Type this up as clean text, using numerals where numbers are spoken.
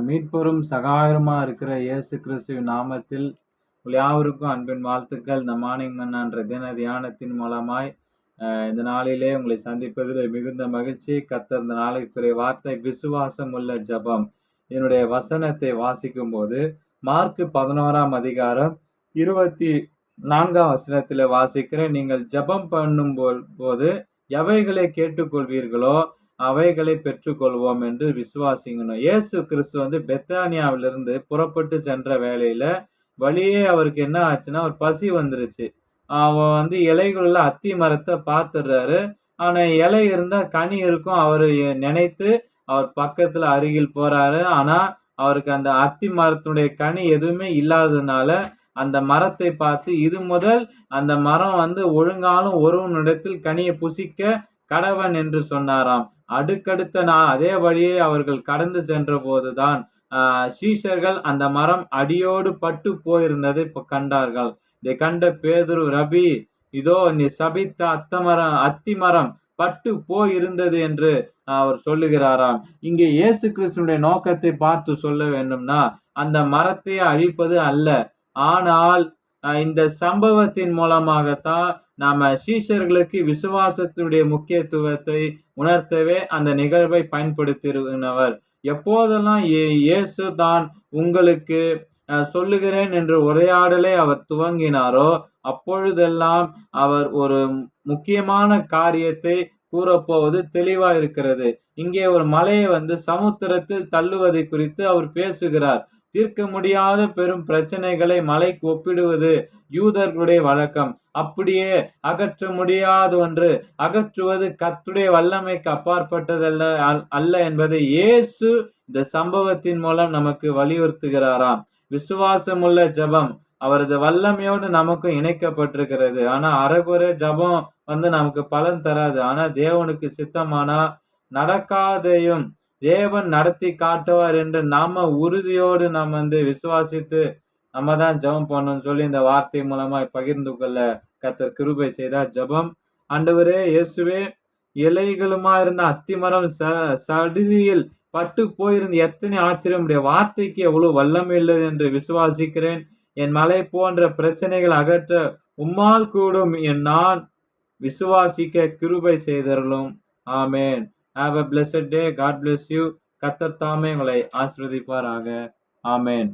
மீட்பெரும் சகாயருமா இருக்கிற இயேசு கிறிஸ்துவின் நாமத்தில் யாவருக்கும் அன்பின் வாழ்த்துக்கள். இந்த மார்னிங் மன்னா என்ற தின தியானத்தின் மூலமாய் இந்த நாளிலே உங்களை சந்திப்பதில் மிகுந்த மகிழ்ச்சி. கர்த்தர் இந்த நாளைக்குரிய வார்த்தை விசுவாசம் உள்ள ஜபம். என்னுடைய வசனத்தை வாசிக்கும் போது மார்க் 11ஆம் அதிகாரம் 24ஆம் வசனத்தில் வாசிக்கிறேன். நீங்கள் ஜபம் பண்ணும் போது எவைகளை கேட்டுக்கொள்வீர்களோ அவைகளை பெற்றுக்கொள்வோம் என்று விசுவாசிக்கணும். இயேசு கிறிஸ்து பெத்தானியாவிலிருந்து புறப்பட்டு சென்ற வேளையில வழியே அவருக்கு என்ன ஆச்சுன்னா ஒரு பசி வந்துருச்சு. அவன் இலைகளுள்ள அத்தி மரத்தை பார்த்துடுறாரு. ஆனா இலை இருந்தா கனி இருக்கும் அவரு நினைத்து அவர் பக்கத்துல அருகில் போறாரு. ஆனா அவருக்கு அந்த அத்தி மரத்தினுடைய கனி எதுவுமே இல்லாததுனால அந்த மரத்தை பார்த்து இது முதல் அந்த மரம் ஒழுங்காலும் ஒருவனிடத்தில் கனியை புசிக்க கடவன் என்று சொன்னாராம். அடுக்கடுத்த நாள் அதே வழியே அவர்கள் கடந்து சென்ற போதுதான் சீஷர்கள் அந்த மரம் அடியோடு பட்டு போயிருந்ததை கண்டார்கள். இதை கண்ட பேதுரு, ரபி, இதோ நீ சபித்த அத்தி மரம் பட்டு போயிருந்தது என்று அவர் சொல்லுகிறாராம். இங்கே இயேசு கிறிஸ்துடைய நோக்கத்தை பார்த்து சொல்ல வேண்டும்னா அந்த மரத்தை அழிப்பது அல்ல, ஆனால் இந்த சம்பவத்தின் மூலமாகத்தான் நாம சீஷர்களுக்கு விசுவாசத்தினுடைய முக்கியத்துவத்தை உணர்த்தவே அந்த நிகழ்வை பயன்படுத்தினவர். எப்போதெல்லாம் இயேசு தான் உங்களுக்கு சொல்லுகிறேன் என்று உரையாடலை அவர் துவங்கினாரோ அப்பொழுதெல்லாம் அவர் ஒரு முக்கியமான காரியத்தை கூறப்போவது தெளிவா இருக்கிறது. இங்கே ஒரு மலையை சமுத்திரத்தில் தள்ளுவதை குறித்து அவர் பேசுகிறார். தீர்க்க முடியாத பெரும் பிரச்சனைகளை மலைக்கு ஒப்பிடுவது யூதர்களுடைய வழக்கம். அப்படியே அகற்ற முடியாத ஒன்று அகற்றுவது கர்த்தருடைய வல்லமைக்கு அப்பாற்பட்டதல்ல அல்ல என்பதை இயேசு இந்த சம்பவத்தின் மூலம் நமக்கு வலியுறுத்துகிறாராம். விசுவாசமுள்ள ஜபம் அவரது வல்லமையோடு நமக்கு இணைக்கப்பட்டிருக்கிறது. ஆனா அரைகுறை ஜபம் நமக்கு பலன் தராது. ஆனா தேவனுக்கு சித்தமானா நடக்காதையும் தேவன் நடத்தி காட்டுவார் என்று நாம உறுதியோடு நாம் விசுவாசித்து நம்ம தான் ஜபம் பண்ணணும்னு சொல்லி இந்த வார்த்தை மூலமா பகிர்ந்து கொள்ள கர்த்தர் கிருபை செய்தார். ஜபம். ஆண்டவரே இயேசுவே, இலைகளுமா இருந்த அத்திமரம் சடிதியில் பட்டு போயிருந்து எத்தனை ஆச்சரியம்! உடைய வார்த்தைக்கு எவ்வளவு வல்லமை உள்ளது என்று விசுவாசிக்கிறேன். என் மலை போன்ற பிரச்சனைகள் அகற்ற உம்மால் கூடும் நான் விசுவாசிக்க கிருபை செய்தருளும். ஆமேன். Have a blessed day. God bless you. கர்த்தர் தாமே உங்களை ஆசீர்வதிப்பாராக. ஆமேன்.